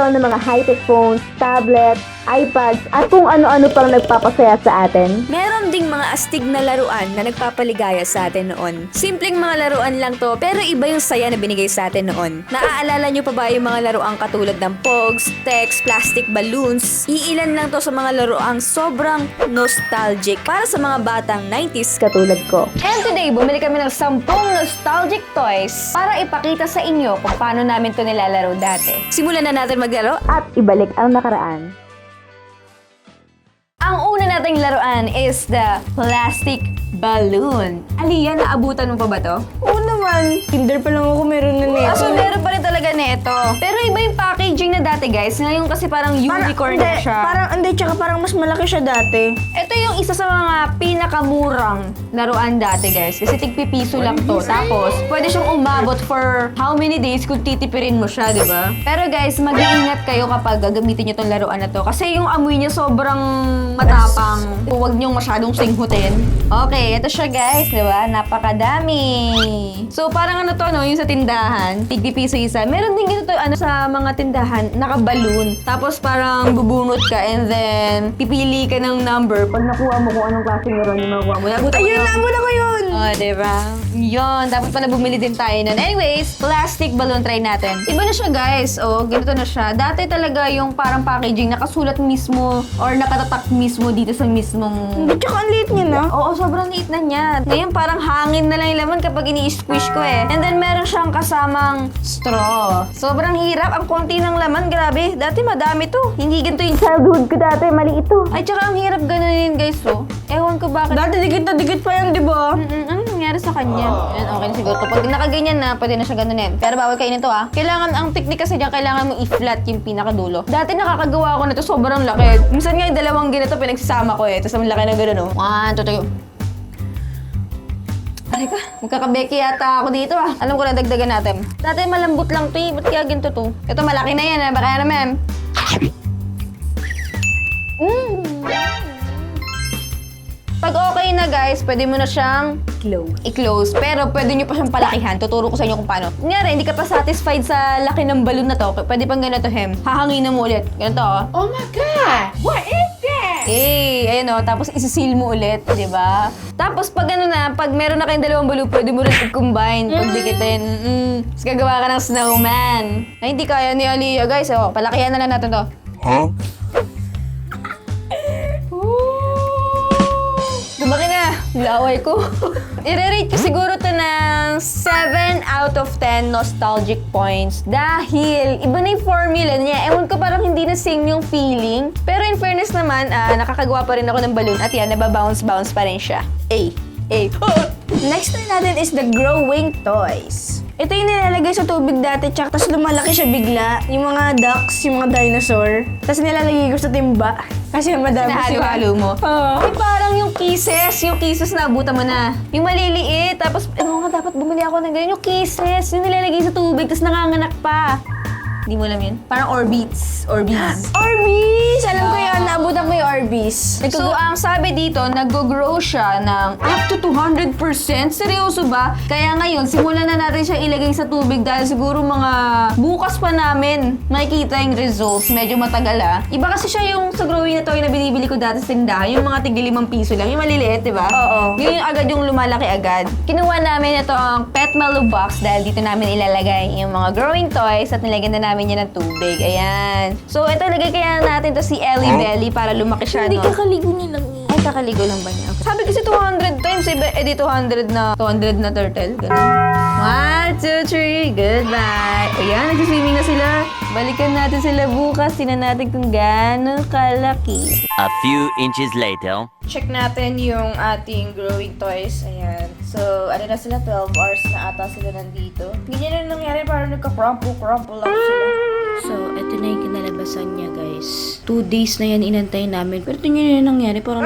magkaroon ng mga high-tech phones, tablets, iPads, at kung ano-ano pang nagpapasaya sa atin. Meron ding mga astig na laruan na nagpapaligaya sa atin noon. Simpleng mga laruan lang to, pero iba yung saya na binigay sa atin noon. Naaalala nyo pa ba yung mga laruan katulad ng Pogs, Text, Plastic Balloons? Iilan lang to sa mga laruang sobrang nostalgic para sa mga batang 90s katulad ko. And today, bumili kami ng 10 nostalgic toys para ipakita sa inyo kung paano namin to nilalaro dati. Simulan na natin maglaro. At ibalik ang nakaraan. Ang una nating laruan is the plastic balloon. Aliyah, naabutan mo pa ba to? Oo naman. Kinder pa lang ako, meron na nito. So, meron pa rin talaga nito. Pero iba yung packaging na dati, guys. Ngayon kasi parang unicorn na siya. Tsaka parang mas malaki siya dati. Ito yung isa sa mga pinakamurang laruan dati, guys. Kasi tigpipiso lang to. Tapos, pwede siyang umabot for how many days kung titipirin mo siya, di ba? Pero guys, mag-iingat kayo kapag gagamitin nyo tong laruan na to. Kasi yung amoy niya sobrang matapang. Huwag nyong masyadong singhutin. Okay, ito siya guys, di ba? Napakadami. So, parang ano to, no? Yung sa tindahan, tigpipiso isa. Meron din ganito sa mga tindahan, naka-balloon. Tapos parang bubunot ka and then pipili ka ng number. Pag nakuha mo kung anong klaseng laruan yung makuha mo. Ayun, naabot ako yun! Oh, diba? Yun, dapat pala bumili din tayo nun. Anyways, plastic balloon try natin. Iba na siya guys. Oh, ganito na siya. Dati talaga yung parang packaging nakasulat mismo or nakatatak mismo dito sa mismong... Hindi, tsaka ang liit niya na. Oo, sobrang liit na niya. Ngayon parang hangin na lang yung laman kapag ini-squish ko eh. And then meron siyang kasamang straw. Sobrang hirap. Ang konti ng laman, grabe. Dati madami to. Hindi ganito yung childhood ko dati. Mali ito. Ay, tsaka ang hirap ganunin guys oh. Ewan ko bakit. Dati dikit na dikit pa yan, di ba? Ano nangyari sa kanya? Yan, okay na siguro. Kapag nakaganyan na, pwede na siya ganunin. Pero bawal kainin to ah. Kailangan, ang technique kasi dyan, kailangan mo i-flat yung pinakadulo. Dati nakakagawa ko na to, sobrang laki. Minsan nga yung dalawang ganito pinagsasama ko eh. Tapos ang laki na gano'n oh. 1, 2, 3. Ay ka, magkakabeki yata ako dito ah. Alam ko na dagdagan natin. Dati malambot lang to eh. Ba't kaya ginto to? Ito malaki na yan ah. Baka naman. Pag okay na guys, pwede mo na siyang i-close. Pero pwede nyo pa siyang palakihan. Tuturo ko sa inyo kung paano. Kunyari, hindi ka pa satisfied sa laki ng balloon na to. Pwede pang ganito, hem. Hahanginan mo ulit. Ganito, oh. Oh my God! What is that? Ayun o. Tapos isisil mo ulit, di ba? Tapos pag ano na, pag meron na kayong dalawang balloon, pwede mo rin i-combine. Pagdikitin. Tapos gagawa ka ng snowman. Ay, hindi kaya ni Aliyah, guys. Oh, palakihan na lang natin to. Huh? Lumaki na. Laway ko. I-rate ko siguro to ng 7 out of 10 nostalgic points. Dahil iba na yung formula niya. Ewan ko parang hindi na same yung feeling. Pero in fairness naman, nakakagawa pa rin ako ng balloon. At yan, nababounce-bounce pa rin siya. Next na natin is the growing toys. Ito yung nilalagay sa tubig dati, tsaka tapos lumalaki siya bigla. Yung mga ducks, yung mga dinosaur. Tapos nilalagay ko sa timba. Kasi madami sila. Nahalo-halo mo. Oo. Ay, parang yung kisses na abutan mo na. Yung maliliit, tapos, nga dapat bumili ako ng ganyan. Yung kisses, yung nilalagay sa tubig, tapos nanganganak pa. Hindi mo alam yun? Parang Orbeez. Orbeez. Orbeez! Alam ko yun, naabutan ko yung Orbeez. So, ang sabi dito, nag-grow siya ng up to 200%. Seryoso ba? Kaya ngayon, simulan na natin siya ilagay sa tubig dahil siguro mga bukas pa namin makikita yung results. Medyo matagal ah. Iba kasi siya yung sa growing na toy na binibili ko dati sa tindahan. Yung mga tigli 5 piso lang. Yung maliliit, di ba? Oo. Yun yung agad yung lumalaki agad. Kinuha namin ito ang Pet Mellow Box dahil dito namin ilalagay yung mga growing toys at nilagyan na namin yan ng tubig. Ayan. So, ito, lagay kaya natin to si Ellie Belly para lumaki siya, Hindi no? kakaligo niya lang Ay, kakaligo lang ba niya? Okay. Sabi kasi 200 times, di 200 na turtle. Ganun. 1, 2, 3, goodbye. Ayan, nagsiswimming na sila. Balikan natin sila bukas. Tingnan natin kung gaano kalaki. A few inches later. Check natin yung ating growing toys. Ayan. So, ano na sila? 12 hours na ata sila nandito. Ganyan na nangyari, parang nagka-crumple lang sila. So, eto na yung kinalabasan niya, guys. 2 days na yan inantay namin. Pero tingnan nyo yung nangyari. Parang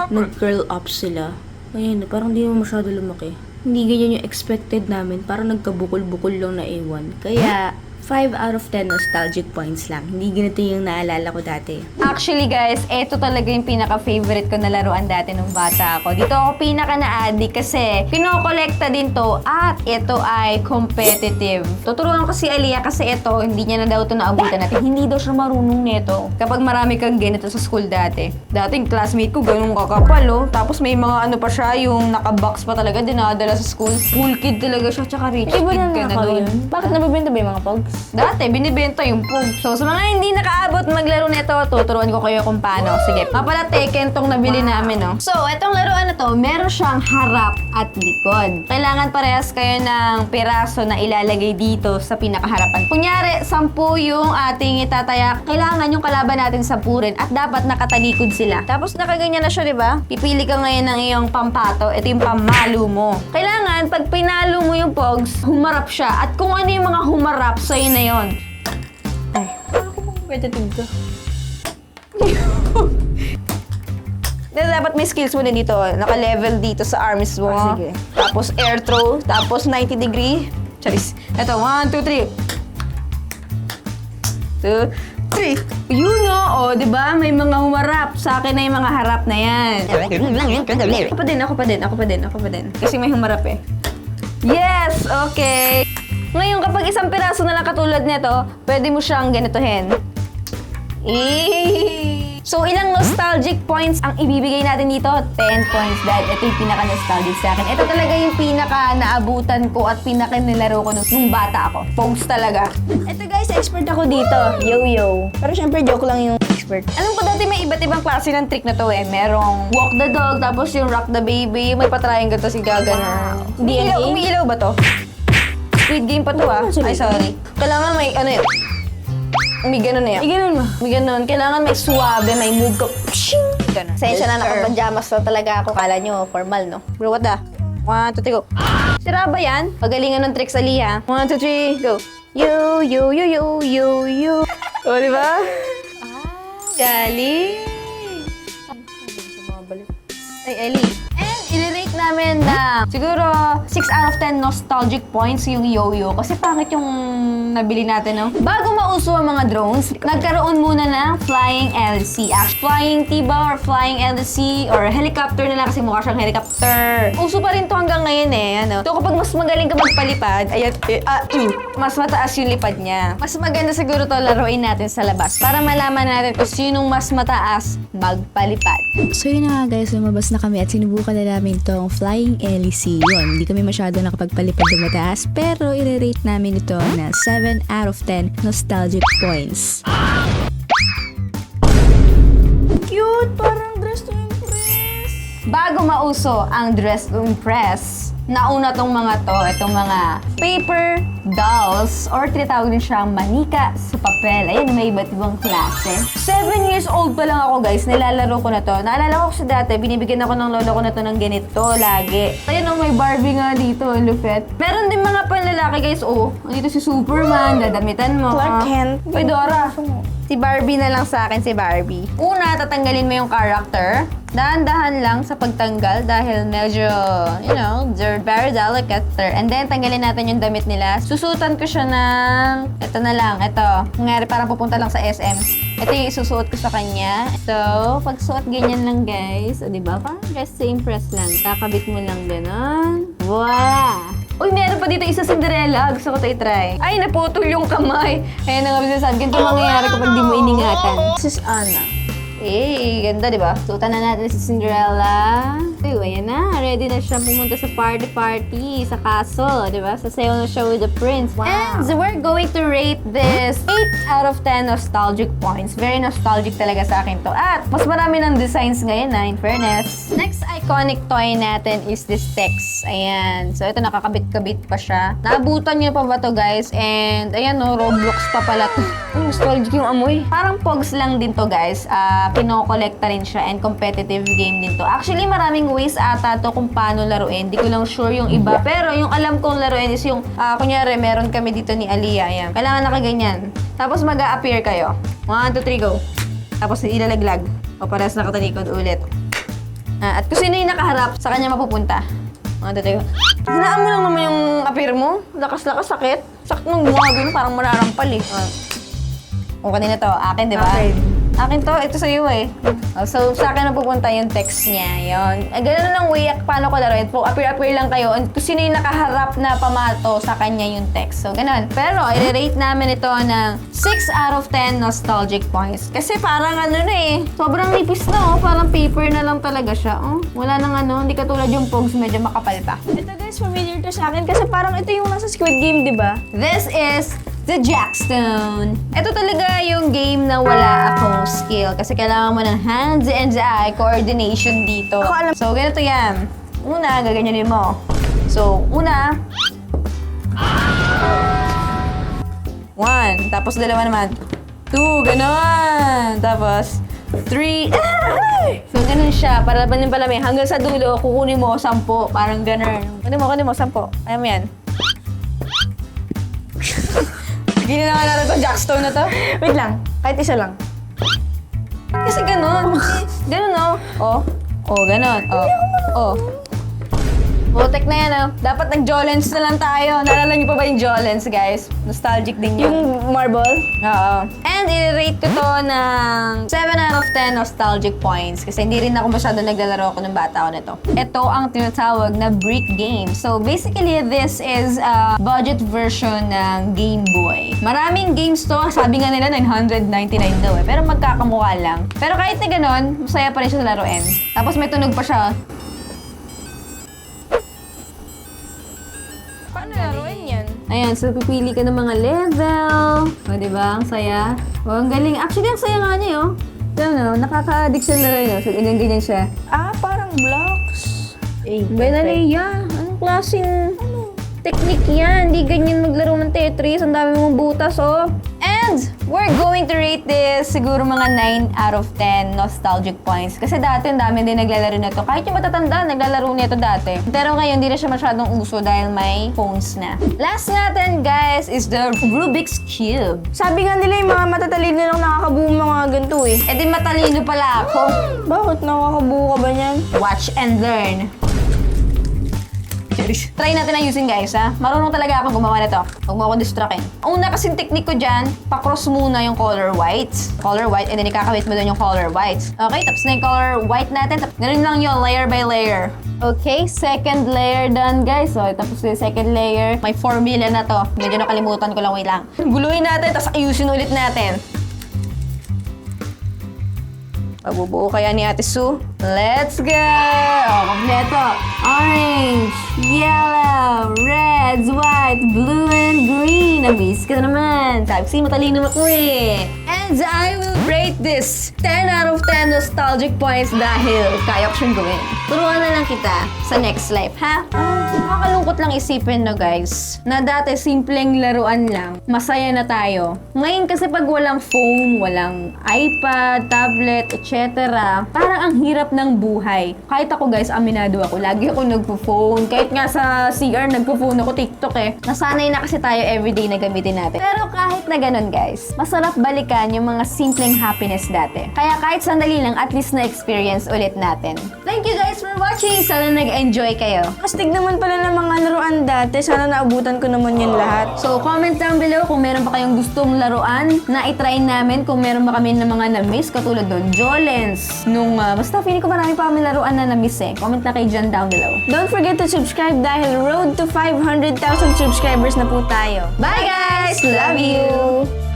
nag-curl up sila. Ayun, parang di mo masyado lumaki. Hindi ganyan yung expected namin. Parang nagkabukol-bukol lang na ewan. Kaya, 5 out of 10 nostalgic points lang. Hindi ganito yung naalala ko dati. Actually guys, ito talaga yung pinaka-favorite ko na laruan dati nung bata ako. Dito ako pinaka na-addict kasi kinokolekta din to at ito ay competitive. Tuturuan ko si Aliyah kasi ito, hindi niya na daw ito naabutan natin. Hindi daw siya marunong nito. Kapag marami kang ganito sa school dati. Dating classmate ko, ganun kakapal oh. Tapos may mga ano pa siya, yung nakabox pa talaga, dinadala sa school. School kid talaga siya, tsaka rich Di ba kid ka na nanakaw doon. yun? Bakit nabibenta ba yung mga pogs? Dati, binibenta yung pug. So, sa mga hindi nakaabot maglaro nito, tuturuan ko kayo kung paano. Sige, nga pala Tekken tong nabili namin, no? So, itong laruan na to, meron siyang harap at likod. Kailangan parehas kayo ng piraso na ilalagay dito sa pinakaharapan. Kunyari, 10 yung ating itatayak. Kailangan yung kalaban natin 10 rin at dapat nakatalikod sila. Tapos nakaganyan na siya, di ba? Pipili ka ngayon ng iyong pampato. Ito yung pamalo mo. Kailangan, pag pinalo mo yung pogs, humarap siya. At kung ano yung mga humarap, sa'yo na yun. Ay, ako competitive ka. Dapat may skills mo din dito. Naka-level dito sa arms mo. Sige. Tapos air throw. Tapos 90 degree. Charis. Ito, 1, 2, 3. 2, 3. Yun o. O, di ba? May mga humarap. Sa akin na yung mga harap na yan. Ako pa din. Kasi may humarap eh. Yes! Okay. Ngayon, kapag isang piraso na lang katulad nito, pwede mo siyang ganitohin. So, ilang nostalgic points ang ibibigay natin dito? 10 points dahil ito yung pinaka-nostalgic sa akin. Ito talaga yung pinaka-naabutan ko at pinaka-nilaro ko nung bata ako. Pogs talaga. Ito guys, expert ako dito. Yo-yo. Pero syempre, joke lang yung expert. Alam ko dati may iba't ibang klase ng trick na to eh. Merong walk the dog, tapos yung rock the baby. May patriangle to si Gaga na. Umiilaw ba to? Squid Game pa to ah. Ay, sorry. Kailangan may ano yun. May ganun na yan. Ganun mo. May ganun. Kailangan may suwabe, may move ka. Pshing! Ganun. Sensya na nakapajamas na talaga ako. Kala nyo, formal, no? Bro, what the? 1, 2, 3, go. Sira ba yan? Pagalingan ng tricks, Aliyah. 1, 2, 3, go. Yo, yo, yo, yo, yo, yo. O, di ba? Galing. Ay, Ellie. And i-rate namin na siguro 6 out of 10 nostalgic points yung yo-yo. Kasi pangit yung nabili natin, no? Bago mauso ang mga drones, nagkaroon muna ng flying LC. Flying T-ba or flying LC or helicopter na lang kasi mukha siyang helicopter. Uso pa rin to hanggang ngayon eh. Ano? So kapag mas magaling ka magpalipad, ayan, mas mataas yung lipad niya. Mas maganda siguro to laruin natin sa labas para malaman natin kung sinong mas mataas magpalipad. So yun na nga guys, lumabas na kami at sinubukan na namin tong Flying LEC. Yun, hindi kami masyado nakapagpalipad ng mataas pero i-rate namin ito na 7 out of 10 nostalgic points. Cute! Parang dress to impress. Bago mauso ang dress to impress, nauna tong mga to, itong mga paper dolls or tinatawag din siyang manika sa papel. Ayan, may iba't ibang klase. 7 years old pa lang ako guys, nilalaro ko na to. Naalala ko kasi dati, binibigyan ako ng lolo ko na to ng ganito lagi. Ayun may Barbie nga dito, lupet. Meron din mga panlalaki guys, oh. Andito si Superman, dadamitan mo. Clark Kent. Uy, Dora. Si Barbie na lang sa akin, si Barbie. Una, tatanggalin mo yung character. Dahan-dahan lang sa pagtanggal dahil medyo, you know, they're very delicate. And then, tanggalin natin yung damit nila. Susutan ko siya ng, ito na lang, ito. Nangyari parang pupunta lang sa SM. Ito yung isusuot ko sa kanya. So, pag suot ganyan lang guys. O, diba? Parang dress to impress lang. Kakabit mo lang ganon. Voila! Uy, meron pa dito isa Cinderella. Gusto ko ito i-try. Ay, naputol yung kamay. Ayan na nga sinasabi. Ganito mangyayari kapag di mo iningatan. This is Anna. Eh, ganda, di ba? Suotan na natin si Cinderella. Uy, ayan na. Ready na siya pumunta sa party-party, sa castle, di ba? Sasayaw na siya with the prince. Wow. And so we're going to rate this 8 out of 10 nostalgic points. Very nostalgic talaga sa akin to. At mas marami ng designs ngayon na, in fairness. Next iconic toy natin is this text. Ayan. So, ito nakakabit-kabit pa siya. Naabutan niyo pa ba to, guys? And, ayan, no, Roblox pa pala to. Ay, nostalgic yung amoy. Parang pogs lang din to, guys. Kinokolekta rin siya and competitive game din to. Actually, maraming ways ata to kung paano laruin. Di ko lang sure yung iba. Pero yung alam kong laruin is yung, kunyari, meron kami dito ni Aliyah. Ayan. Kailangan nakaganyan. Tapos mag-a-appear kayo. 1, 2, 3, go. Tapos ilalaglag. O parehas nakatalikod ulit. At kung sino yung nakaharap, sa kanya mapupunta. 1, 2, 3, go. Hinaan mo lang naman yung appear mo. Lakas-lakas, sakit. Sakit nung gumagano, parang manarampal eh. O, kanina to. Akin, di ba? Akin to. Ito sa'yo eh. So, sa akin na pupunta yung text niya. Yun. Ganun lang way paano ko laruin. Appear lang kayo. Kung sino yung nakaharap na pamato sa kanya yung text. So, ganun. Pero, i-rate namin ito ng 6 out of 10 nostalgic points. Kasi parang ano na eh. Sobrang nipis na oh. Parang paper na lang talaga siya. Oh, wala nang ano. Hindi katulad yung Pogs. Medyo makapal pa. Ito guys, familiar to sa akin kasi parang ito yung nasa Squid Game, di ba? This is the Jackstone. Ito talaga yung game na wala akong skill kasi kailangan mo ng hands and eye coordination dito. Ako alam. So, ganito yan. Una, gaganyanin mo. So, una. 1. Tapos dalawa naman. 2. Ganon. Tapos 3. So, ganun siya. Para palami. Hanggang sa dulo, kukunin mo 10. Parang ganon. Kunin mo 10. Ayan mo yan. Gini na nga natin itong Jackstone na to. Wait lang, kahit isa lang. Kasi ganun. Ganun, oh. Oh, ganun. Oh. Putek na yan, oh. Dapat nag-Jolens na lang tayo. Naalala niyo pa ba yung Jolens, guys? Nostalgic din yun. Yung marble? Oo. And i-rate ko to ng 7 out of 10 nostalgic points. Kasi hindi rin ako masyado naglalaro ako ng bata ako nito. Ito ang tinatawag na brick game. So basically, this is a budget version ng Game Boy. Maraming games to. Sabi nga nila 999 daw eh. Pero magkakamukha lang. Pero kahit na ganun, masaya pa rin siya sa laruin. Tapos may tunog pa siya. Paano laruin yan? Ayan, so pipili ka ng mga level. O, diba? Ang saya. O, ang galing. Actually, ang saya nga niya, oh. Alam no, nakaka-addict siya na rin, oh. So, ganyan siya. Ah, parang blocks. Benaleya, anong klaseng technique yan? Hindi ganyan maglaro ng Tetris. Ang dami mong butas, oh. And we're going to rate this siguro mga 9 out of 10 nostalgic points. Kasi dati, ang dami din naglalaro na to. Kahit yung matatanda, naglalaro nito dati. Pero ngayon, hindi na siya masyadong uso dahil may phones na. Last natin, guys, is the Rubik's Cube. Sabi nga nila yung mga matatalino lang nakakabuo mga ganito eh. Eh di matalino pala ako. Bakit nakakabuo ka ba niyan? Watch and learn. Try natin ayusin, guys, ha? Marunong talaga ako gumawa nito. Huwag mo akong distractin. Una kasing technique ko dyan, pa-cross muna yung color white. Color white, and then ikakawit mo doon yung color white. Okay, tapos na yung color white natin. Ganun lang yun, layer by layer. Okay, second layer done, guys. So, tapos yung second layer. May formula na to. Medyo nakalimutan ko lang, wait lang. Guluhin natin, tapos ayusin ulit natin. Pabubuo kaya ni Ate Sue? Let's go! O, kompleto. Orange, yellow, reds, white, blue, and green. Amaze ka naman. Sabi, matalino ako eh. And I will rate this 10 out of 10 nostalgic points dahil kaya ko siyang gawin. Turuan na lang kita sa next life, ha? Nakakalungkot lang isipin no, guys, na dati simpleng laruan lang, masaya na tayo. Ngayon kasi pag walang phone, walang iPad, tablet, etc., parang ang hirap ng buhay. Kahit ako, guys, aminado ako. Lagi ako nagpo-phone. Kahit nga sa CR, nagpo-phone ako, TikTok eh. Nasanay na kasi tayo everyday na gamitin natin. Pero kahit na ganun, guys, masarap balikan yung mga simpleng happiness dati. Kaya kahit sandali lang, at least na-experience ulit natin. Thank you, guys, for watching. Sana nag-enjoy kayo. Astig naman pala ng mga laruan dati. Sana naabutan ko naman yan lahat. So, comment down below kung meron pa kayong gustong laruan na itry namin. Kung meron ba kami ng mga na-miss, katulad doon, Jolens. Basta feeling ko marami pa kami laruan na na-miss eh. Comment na kayo dyan down below. Don't forget to subscribe dahil road to 500,000 subscribers na po tayo. Bye, guys! Love you!